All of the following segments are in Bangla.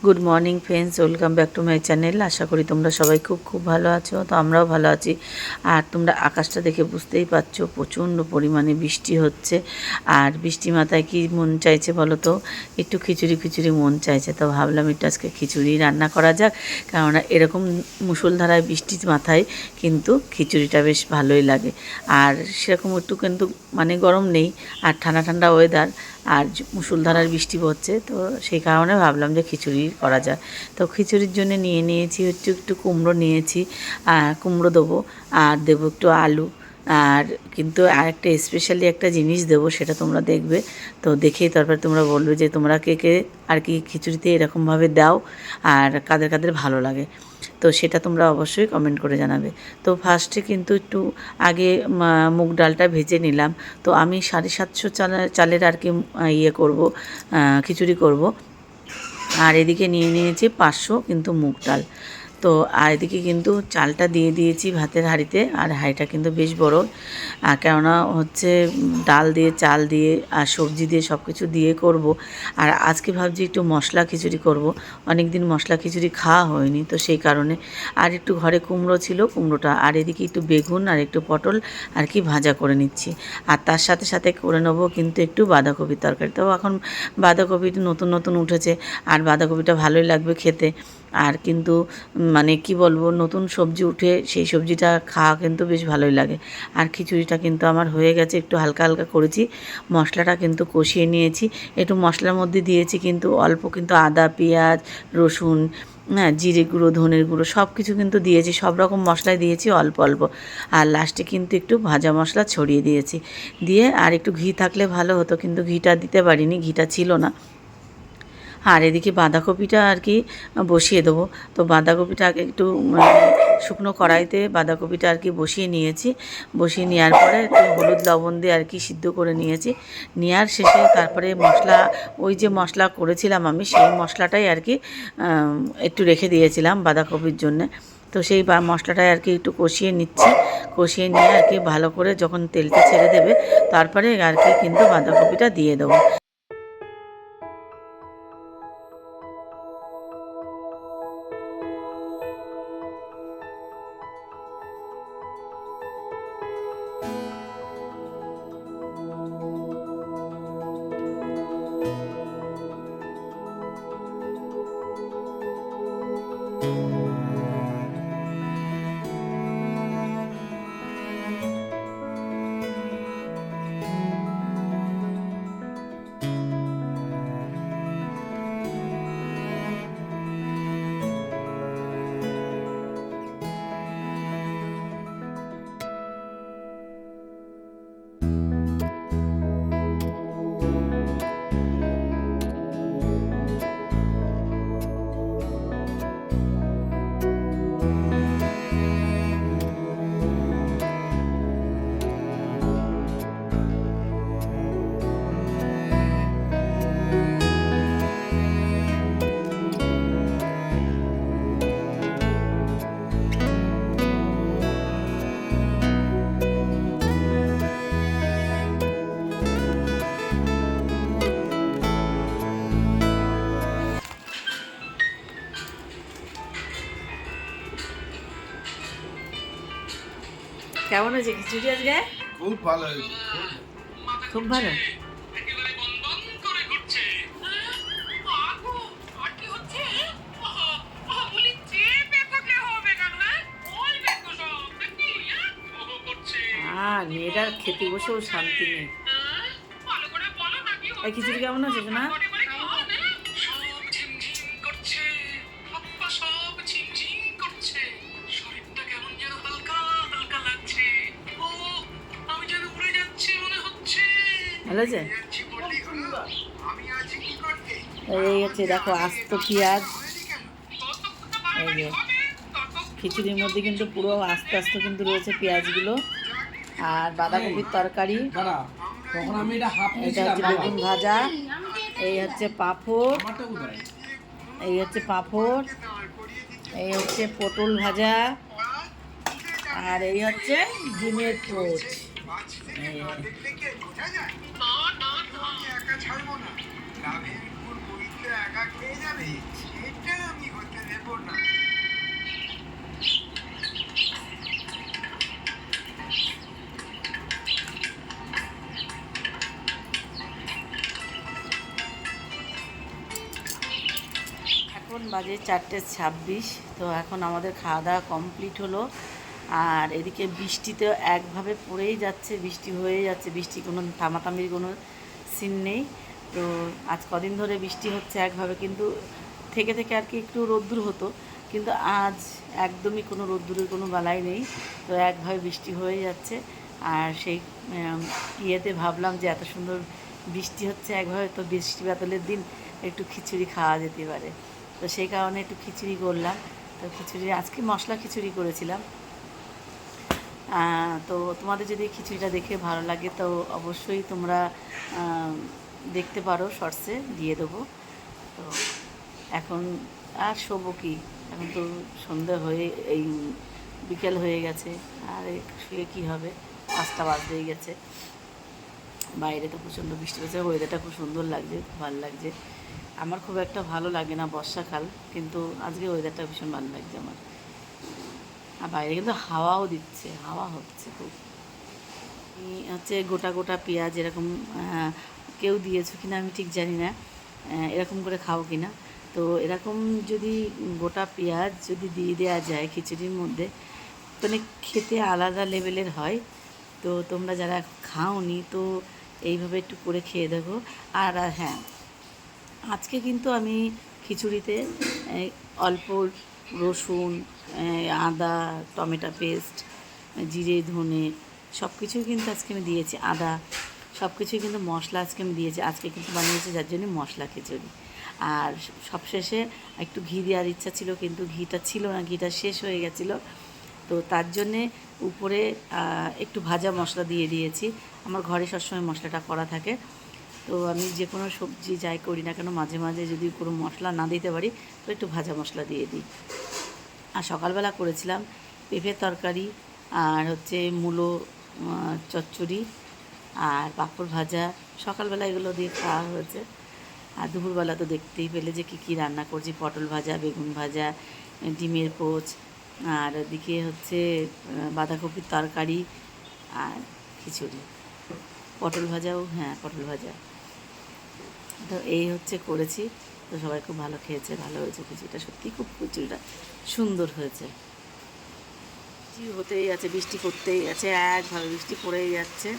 Good morning friends, welcome back to my channel. আশা করি তোমরা সবাই খুব ভালো আছো। তো আমরাও ভালো আছি। আর তোমরা আকাশটা দেখে বুঝতেই পারছো প্রচণ্ড পরিমাণে বৃষ্টি হচ্ছে। আর বৃষ্টি মাথায় কি মন চাইছে বলো তো? একটু খিচুড়ি মন চাইছে। তো ভাবলাম একটু আজকে খিচুড়ি রান্না করা যাক, কেননা এরকম মুষলধারায় বৃষ্টির মাথায় কিন্তু খিচুড়িটা বেশ ভালোই লাগে। আর সেরকম একটু কিন্তু মানে গরম নেই, আর ঠান্ডা ঠান্ডা ওয়েদার, আর মুষলধারার বৃষ্টি পড়ছে, তো সেই কারণে ভাবলাম যে খিচুড়ি করা যায়। তো খিচুড়ির জন্য নিয়েছি হচ্ছে একটু কুমড়ো নিয়েছি, কুমড়ো দেবো, আর দেবো একটু আলু। আর কিন্তু আরেকটা স্পেশালি একটা জিনিস দেবো, সেটা তোমরা দেখবে। তো দেখেই তারপরে তোমরা বলবে যে তোমরা কে কে আর কি খিচুড়িতে এরকমভাবে দাও, আর কাদের কাদের ভালো লাগে। তো সেটা তোমরা অবশ্যই কমেন্ট করে জানাবে। তো ফার্স্টে কিন্তু একটু আগে মুগ ডালটা ভেজে নিলাম। তো আমি 750 চালের আর কি ইয়ে করব, খিচুড়ি করব। আর এদিকে নিয়েছি 500 কিন্তু মুগ ডাল। তো আর এদিকে কিন্তু চালটা দিয়ে দিয়েছি ভাতের হাঁড়িতে, আর হাঁড়িটা কিন্তু বেশ বড়, কেননা হচ্ছে ডাল দিয়ে, চাল দিয়ে আর সবজি দিয়ে সব কিছু দিয়ে করব। আর আজকে ভাবছি একটু মশলা খিচুড়ি করব। অনেক দিন মশলা খিচুড়ি খাওয়া হয়নি, তো সেই কারণে। আর একটু ঘরে কুমড়ো ছিল, কুমড়োটা, আর এদিকে একটু বেগুন আর একটু পটল আর কি ভাজা করে নিচ্ছি। আর তার সাথে সাথে করে নেবো কিন্তু একটু বাঁধাকপির তরকারি। তো এখন বাঁধাকপিটা নতুন উঠেছে, আর বাঁধাকপিটা ভালোই লাগবে খেতে। আর কিন্তু মানে কি বলবো, নতুন সবজি উঠে সেই সবজিটা খাওয়া কিন্তু বেশ ভালোই লাগে। আর খিচুড়িটা কিন্তু আমার হয়ে গেছে, একটু হালকা হালকা করেছি। মশলাটা কিন্তু কষিয়ে নিয়েছি, একটু মশলার মধ্যে দিয়েছি কিন্তু অল্প, কিন্তু আদা, পেঁয়াজ, রসুন, হ্যাঁ, জিরে গুঁড়ো, ধনের গুঁড়ো সব কিছু কিন্তু দিয়েছি, সব রকম মশলাই দিয়েছি অল্প অল্প। আর লাস্টে কিন্তু একটু ভাজা মশলা ছড়িয়ে দিয়েছি। দিয়ে আর একটু ঘি থাকলে ভালো হতো, কিন্তু ঘিটা দিতে পারিনি, ঘিটা ছিল না। আর এদিকে বাঁধাকপিটা আর কি বসিয়ে দেবো। তো বাঁধাকপিটা আগে একটু শুকনো কড়াইতে বাঁধাকপিটা আর কি বসিয়ে নিয়েছি। বসিয়ে নেওয়ার পরে একটু হলুদ লবণ দিয়ে আর কি সিদ্ধ করে নিয়েছি। নেওয়ার শেষে তারপরে মশলা, ওই যে মশলা করেছিলাম আমি, সেই মশলাটাই আর কি একটু রেখে দিয়েছিলাম বাঁধাকপির জন্যে। তো সেই মশলাটাই আর কি একটু কষিয়ে নিচ্ছি। কষিয়ে নিয়ে আর কি ভালো করে যখন তেলটা ছেড়ে দেবে, তারপরে আর কি কিন্তু বাঁধাকপিটা দিয়ে দেবো। কেমন হয়েছে খিচুড়ি আজকে? খুব ভালো হয়েছে। খুব ভালো। আর মেয়েটার খেতে বসেও শান্তি নেই। এই খিচুড়ি কেমন হয়েছে না? ভালো আছে। এই হচ্ছে দেখো আস্ত পেঁয়াজ, এই যে খিচুড়ির মধ্যে কিন্তু পুরো আস্তে আস্তে কিন্তু রয়েছে পেঁয়াজগুলো। আর বাঁধাকপির তরকারি, এটা হচ্ছে বেগুন ভাজা, এই হচ্ছে পাঁপড়, এই হচ্ছে পাঁপড়, এই হচ্ছে পটল ভাজা, আর এই হচ্ছে ডিমের পোচ। এখন বাজে 4:26। তো এখন আমাদের খাওয়া দাওয়া কমপ্লিট হলো। আর এদিকে বৃষ্টিতেও একভাবে পড়েই যাচ্ছে, বৃষ্টি হয়ে যাচ্ছে, বৃষ্টি কোনো থামাথামির কোনো সিন নেই। তো আজ কদিন ধরে বৃষ্টি হচ্ছে একভাবে, কিন্তু থেকে থেকে আর কি একটু রোদ্দুর হতো, কিন্তু আজ একদমই কোনো রোদ্দুরের কোনো বালাই নেই। তো একভাবে বৃষ্টি হয়ে যাচ্ছে। আর সেই ইয়েতে ভাবলাম যে এত সুন্দর বৃষ্টি হচ্ছে একভাবে, তো বৃষ্টি বাদলের দিন একটু খিচুড়ি খাওয়া যেতে পারে। তো সেই কারণে একটু খিচুড়ি করলাম। তো খিচুড়ি আজকে মশলা খিচুড়ি করেছিলাম। তো তোমাদের যদি খিচুড়িটা দেখে ভালো লাগে তো অবশ্যই তোমরা দেখতে পারো, শর্টসে দিয়ে দেবো। তো এখন আর শোবো কি, এখন তো সন্ধ্যা হয়ে এই বিকেল হয়ে গেছে, আর শুয়ে কী হবে, 5টা বাজতেই গেছে। বাইরে তো প্রচণ্ড বৃষ্টি হচ্ছে, ওয়েদারটা খুব সুন্দর লাগছে, খুব ভালো লাগছে। আমার খুব একটা ভালো লাগে না বর্ষাকাল, কিন্তু আজকে ওয়েদারটা ভীষণ ভালো লাগছে আমার। আর বাইরে কিন্তু হাওয়াও দিচ্ছে, হাওয়া হচ্ছে খুব। হচ্ছে গোটা গোটা পেঁয়াজ এরকম কেউ দিয়েছো কিনা আমি ঠিক জানি না, এরকম করে খাও কিনা। তো এরকম যদি গোটা পেঁয়াজ যদি দিয়ে দেওয়া যায় খিচুড়ির মধ্যে, মানে খেতে আলাদা লেভেলের হয়। তো তোমরা যারা খাওনি তো এইভাবে একটু করে খেয়ে দেখো। আর হ্যাঁ, আজকে কিন্তু আমি খিচুড়িতে অল্প রসুন, আদা, টমেটো পেস্ট, জিরে, ধনে সব কিছুই কিন্তু আজকে আমি দিয়েছি, আদা সব কিছুই কিন্তু মশলা আজকে আমি দিয়েছি। আজকে কিন্তু বানিয়েছি যার জন্য মশলা খিচুড়ি। আর সবশেষে একটু ঘি দেওয়ার ইচ্ছা ছিল, কিন্তু ঘিটা ছিল না, ঘিটা শেষ হয়ে গেছিলো। তো তার জন্যে উপরে একটু ভাজা মশলা দিয়ে দিয়েছি। আমার ঘরে সবসময় মশলাটা করা থাকে। তো আমি যে কোনো সবজি যাই করি না কেন, মাঝে মাঝে যদি কোনো মশলা না দিতে পারি তো একটু ভাজা মশলা দিয়ে দিই। আর সকালবেলা করেছিলাম পেঁপের তরকারি, আর হচ্ছে মূলো চচ্চড়ি, আর পাঁপড় ভাজা। সকালবেলা এগুলো দিয়ে খাওয়া হয়েছে। আর দুপুরবেলা তো দেখতেই পেলে যে কী রান্না করছি, পটল ভাজা, বেগুন ভাজা, ডিমের পোচ, আর ওদিকে হচ্ছে বাঁধাকপির তরকারি আর খিচুড়ি, পটল ভাজাও, হ্যাঁ পটল ভাজা। তো এই হচ্ছে করেছি। তো সবাই খুব ভালো খেয়েছে, ভালো হয়েছে খিচুড়িটা, সত্যিই খুব খিচুড়িটা সুন্দর হয়েছে। বৃষ্টি হতেই আছে, বৃষ্টি করতেই আছে, একভাবে বৃষ্টি পড়েই যাচ্ছে।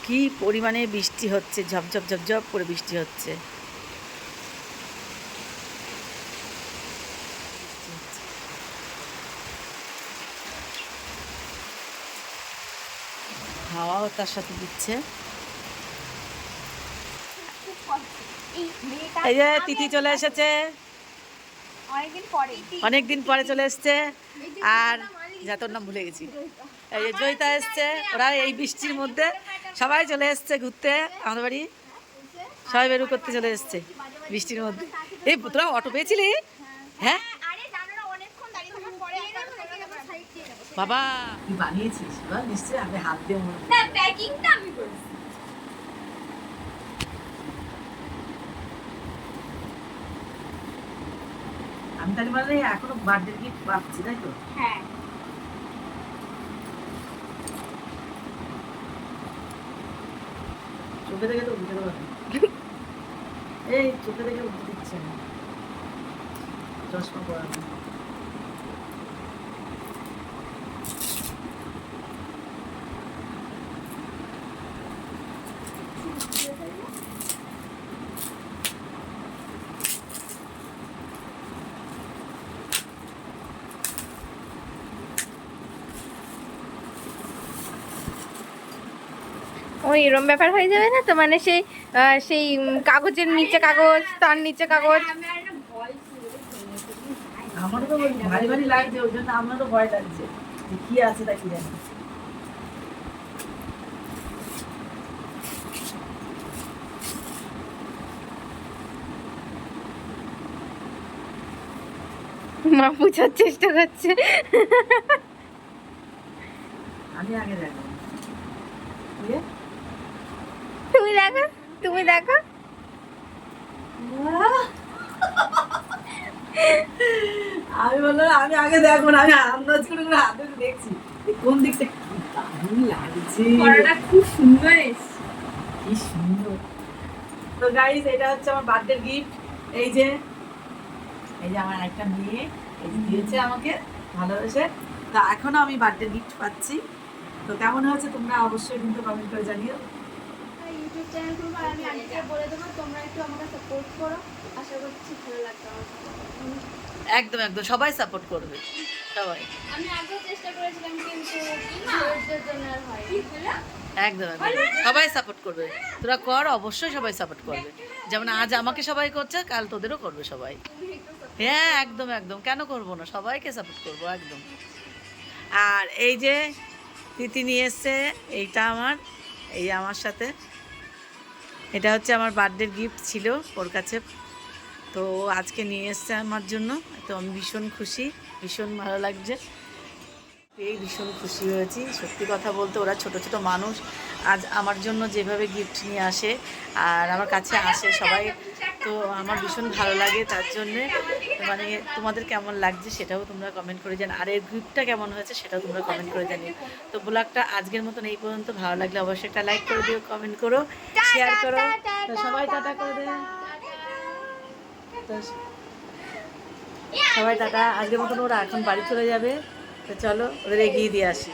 কি পরিমাণে বৃষ্টি হচ্ছে, ঝপঝপ ঝপঝপ করে বৃষ্টি হচ্ছে। হাওয়াও তার সাথে দিচ্ছে। এই যে তিথি চলে এসেছে, অনেকদিন পরে চলে এসছে। আর যা তোর নাম ভুলে গেছি, এই যে জয়িতা এসছে। ওরা এই বৃষ্টির মধ্যে সবাই চলে এসছে ঘুরতে আমাদের বাড়ি, সবাই বেরু করতে চলে এসছে বৃষ্টির মধ্যে। এই তোরা অটো পেয়েছিলি? হ্যাঁ বাবা, কি বানিয়েছিস নিশ্চয়ই, আমি হাত দিয়ে আমি তাহলে মানে এখনো বার্থডে গিফট পাচ্ছি, তাই তো? হ্যাঁ। চোখে দেখে তো বুঝতে পারবে, এই চোখে দেখে বুঝতে দিচ্ছে না, চশমা পরানো। ওই এরম ব্যাপার হয়ে যাবে না তো, মানে সেই সেই কাগজের নিচে কাগজ, তার নিচে কাগজ। আমারও তো ভারী ভারী লাগছে, ওই জন্য আমারও ভয় লাগছে যে কি আছে তা কি জানি। মা বোঝার চেষ্টা করছে। আমি আগে দেখো তুমি দেখো, তুমি দেখো। আমি বললাম আমি আগে দেখবো না, আমি আন্দাজ করে করে হাত ধরে দেখছি কোন দিকটা কি দারুণ লাগছে, কড়াটা খুব সুন্দর এসছে। কি সুন্দর। তো গাইস এটা হচ্ছে আমার বার্থডে গিফট। এই যে আমার একটা মেয়ে এই যে দিয়েছে আমাকে ভালোবেসে। তো এখনো আমি বার্থডে গিফট পাচ্ছি। তো কেমন হয়েছে তোমরা অবশ্যই কিন্তু কমেন্ট করে জানিও। ইউটিউব চ্যানেল খুলবো আর আমি আন্টিকে বলে দেবো তোমরা একটু আমাকে সাপোর্ট করো, আশা করছি ভালো লাগবে আমার। একদম একদম সবাই সাপোর্ট করবে, সবাই। আমি আগেও চেষ্টা করেছিলাম কিন্তু ধৈর্যের জন্য আর হয়নি। একদম একদম সবাই সাপোর্ট করবে, তোরা কর, অবশ্যই সবাই সাপোর্ট করবে। যেমন আজ আমাকে সবাই করছে, কাল তোদেরও করবে সবাই। হ্যাঁ একদম একদম, কেন করবো না, সবাইকে সাপোর্ট করবো একদম। আর এই যে তিথি নিয়ে এসছে, এইটা আমার সাথে, এটা হচ্ছে আমার বার্থডের গিফট ছিল ওর কাছে, তো আজকে নিয়ে এসছে আমার জন্য। তো আমি ভীষণ খুশি, ভীষণ ভালো লাগছে, এই ভীষণ খুশি হয়েছি। সত্যি কথা বলতে ওরা ছোট ছোট মানুষ, আজ আমার জন্য যেভাবে গিফট নিয়ে আসে আর আমার কাছে আসে সবাই, তো আমার ভীষণ ভালো লাগে। তার জন্যে মানে তোমাদের কেমন লাগছে সেটাও তোমরা কমেন্ট করে জানো, আর এর গিফটটা কেমন হয়েছে সেটাও তোমরা কমেন্ট করে জানিও। তো ব্লগটা আজকের মতন এই পর্যন্ত, ভালো লাগলে অবশ্যই একটা লাইক করে দিও, কমেন্ট করো, শেয়ার করো। তো সবাই টাটা করে দেয়, তো সবাই টাটা। আজকের মতন ওরা এখন বাড়ি চলে যাবে, তো চলো ওদের এগিয়ে দিয়ে আসি।